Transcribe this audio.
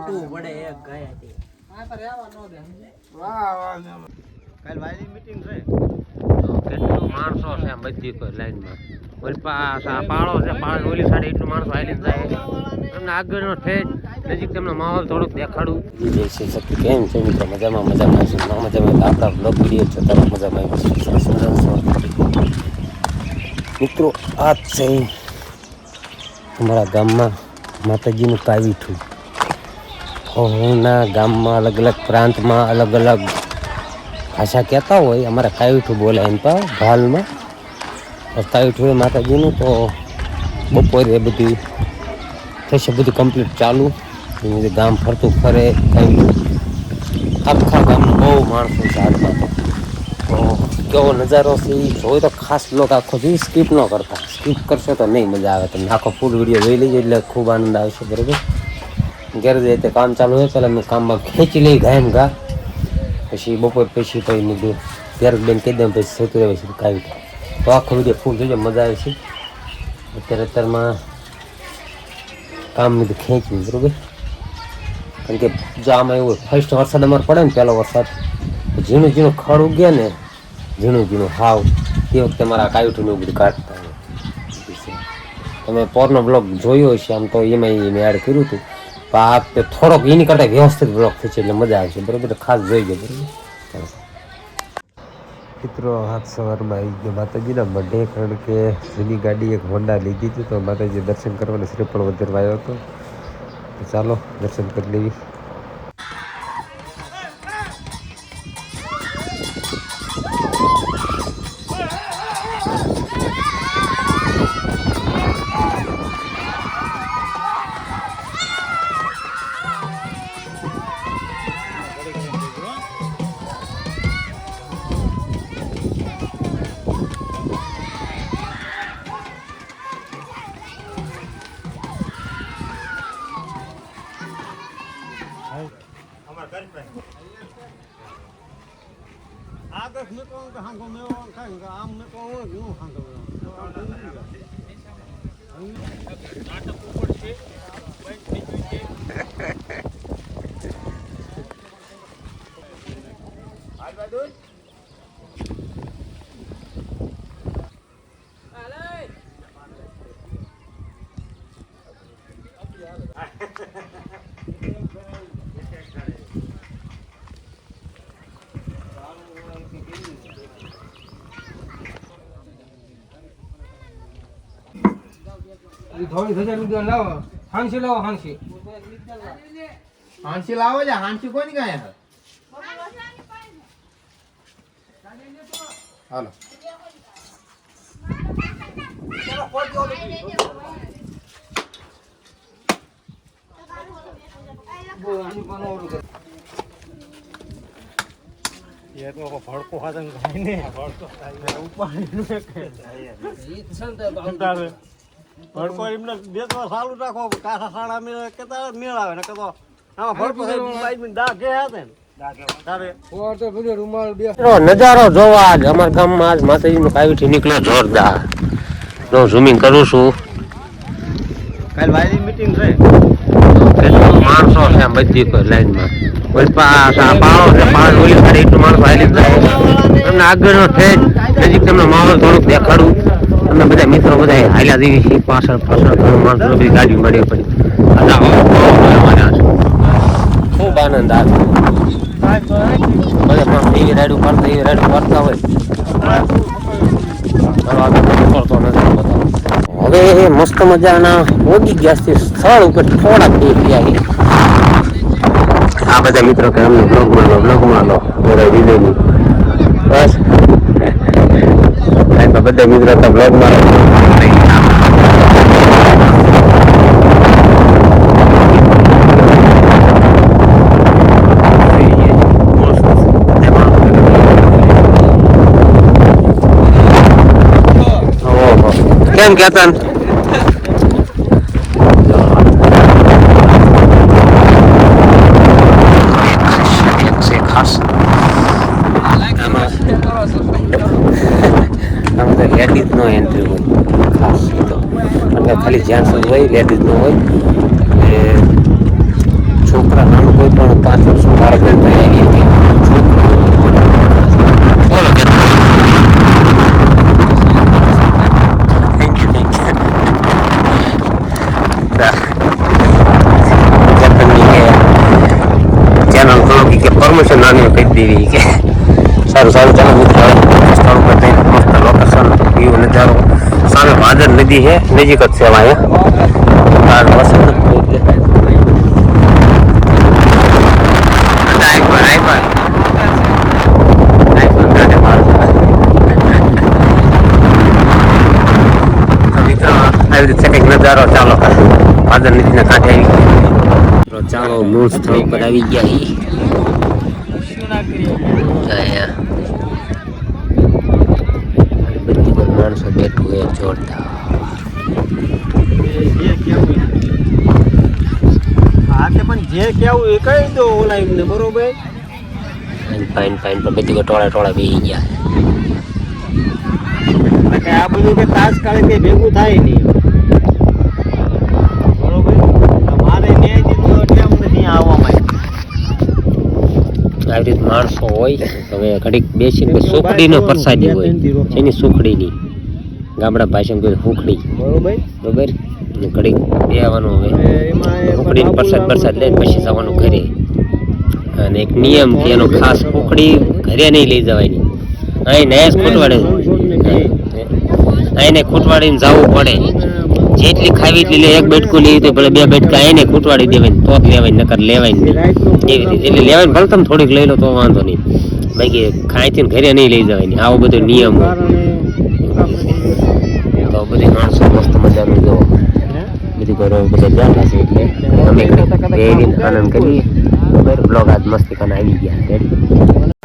કાઢવું પડે એક ગયા હતી કાલ વાયલી મીટિંગ છે કેટલું માણસો છે બધી કોઈ લાઈનમાં ઓલી પાછા પાળો છે પાળો ઓલી સાઈડ એટલું માણસો આવીને જાય તમને આગળનો ઠેઠ નજીક તમને માહોલ થોડોક દેખાડું જય શ્રી શક્તિ કેમ છે મિત્રો મજામાં મજામાં છે ના મજામાં આપણા બ્લોગ વિડીયો છે તરફ મજામાં મિત્રો આ છે અમારા ગામમાં માતાજીનું કાવીઠું ના ગામમાં અલગ અલગ પ્રાંતમાં અલગ અલગ ભાષા કહેતા હોય અમારે કાવીઠું બોલે એમ તો ભાલમાં કાવીઠું હોય માતાજીનું તો બપોરે એ બધું થશે બધું કમ્પ્લીટ ચાલુ ગામ ફરતું ફરે કાવીઠું આખા ગામમાં બહુ માણસો છે હાલમાં તો કેવો નજારો છે એ જોઈ તો ખાસ બ્લોગ આખો જોઈ સ્કીપ ન કરતા સ્કીપ કરશો તો નહીં મજા આવે તમને આખો ફૂલ વિડીયો જોઈ લેજો એટલે ખૂબ આનંદ આવશે બરાબર ઘેર જાય તે કામ ચાલુ હોય પહેલાં મેં કામમાં ખેંચી લઈ ગાયમ ઘા પછી બપોર પછી પછી મેં ઘેર બેન કહી દઉં પછી સતું રહે છે કાવી તો આખો વિડીયો ફૂલ જોઈજો મજા આવે છે અત્યારમાં કામ બધું ખેંચ્યું બરાબર કારણ કે જો આમાં એવું ફર્સ્ટ વરસાદ અમારે પડે ને પહેલો વરસાદ ઝીણું ઝીણું ખડ ઉગે ને ઝીણું ઝીણું હાવ તે વખતે મારા કાવીઠું એવું બધું કાઢતા હોય તમે પોરનો બ્લોગ જોયો હશે આમ તો એમાં મેં એડ કર્યું હતું પણ આ વખતે થોડોક એની કરતાં વ્યવસ્થિત બ્લોગ થશે એટલે મજા આવશે બરાબર ખાસ જોઈજો બરાબર મિત્રો હાથ સવારમાં આવી ગયો માતાજીના મઢે કારણ કે જૂની ગાડી એક હોન્ડા લીધી હતી તો માતાજી દર્શન કરવાને શ્રીફળ વધારવા આવ્યો હતો તો ચાલો દર્શન કરી લેવી आदर्श में कौन कहाँ घूमे खाएंगे आम में कौन क्यों खाएंगे नाटक ऊपर से हाल बादुल થોડી હજાર રૂપિયા લાવો હાંસી લાવો હાંસી હાંસી લાવો છે હાંસી કોની કાંઈ હાલો ये तो भड़को खाते खाई नहीं भड़को उपाड़ी ભડકો એમને બે તો સારું રાખો કાસા સાડા મેળ કેતા મેળ આવે ને કતો આમાં ભડકો દાગે હાથે નજારો જોવા આજ અમારા ગામમાં આજ માતાજીનું કાવીઠું નીકળ્યો જોરદાર હું ઝૂમિંગ કરું છું કાલ વાયલી મીટિંગ છે કેટલું માણસો છે બધી કોઈ લાઈનમાં ઓલી પાછા પાળો છે પાળો ઓલી સાઈડ એટલું માણસો આવીને જાય તમને આગળનો ઠેઠ નજીક તમને માહોલ થોડુંક દેખાડું અમે બધા મિત્રો બધા હાલ્યા દેવી છીએ પાછળ પાછળ ઘણું માણસો બધી ગાડી મળી પડી ખૂબ આનંદ આવે બધા એવી રાઈડ કરતા હોય હવે મસ્ત મજાના ઓગી ગેસથી સ્થળ ઉપર થોડાક દૂર ગયા આ બધા મિત્રો કે અમને બ્લોગમાં લો વિજયની બસ બધા મિત્રો તો બ્લોગમાં કેમ કેતન ખાસ લેડીઝ નો એન્ટ્રી હોય ખાસ તો ખાલી જેન્ટ્સ હોય લેડીઝ નો હોય છોકરા નાનું કોઈ પણ 5 વર્ષનું બાળક હોય તો એની અંદર બોલો કે થેન્ક યુ ચેનલ ખોલો કે પરમિશન નાની કહી દેવી કે સારું સારું ચાલો મિત્રો સ્થળ ઉપર જઈને મસ્ત લોકેશન વ્યૂ નજારો સામે ભાદર નદી છે નજીક જ છે અહીંયા વસંત આવી રીતે કંઈક નજારો ચાલો ભાદર નદીના કાંઠે આવી ગયા ચાલો મૂળ સ્થળ ઉપર આવી ગયા બધી માણસો બેઠું એ જોરદાર હા તે પણ જે કેવું એ કહી દો ઓલા એમને બરોબર ફાઇન પણ બધી ટોળા બેસી ગયા એટલે આ બધું કે તાત્કાલિક કઈ ભેગું થાય નહીં બરોબર મારે ન્યાય દીધો એટલે અમને ત્યાં આવવામાં આવી રીતે માણસો હોય હવે ઘડીક બેસીને સુખડીનો પ્રસાદી હોય એની સુખડીની ગામડા ભાષામાં કોઈ સુખડી બરોબર ઘડીક બેવાનું હવે સુખડીનો પ્રસાદ લઈને પછી જવાનું ઘરે અને એક નિયમ કે એનો ખાસ સુખડી ઘરે નહીં લઈ જવાની અહીં નયા જ ખૂટવાડે અહીંને ખૂટવાડીને જવું પડે જેટલી ખાવી એટલી લે એક બેટકું લેવી તો ભલે 2 બેટકા એને ખૂટવાડી દેવાય તો જ લેવાય નકર લેવાય નહીં એવી રીતે એટલે લેવાય ભલે તમે થોડીક લઈ લો તો વાંધો નહીં બાકી ખાઈથી ઘરે નહીં લઈ જવાય આવો બધો નિયમ હોય તો બધી માણસો મસ્ત મજાનું જો બધી ઘરો બધા બેઠા છે એટલે અમે આનંદ કરીએ બ્લોગ આજ મસ્તી કાન આવી ગયા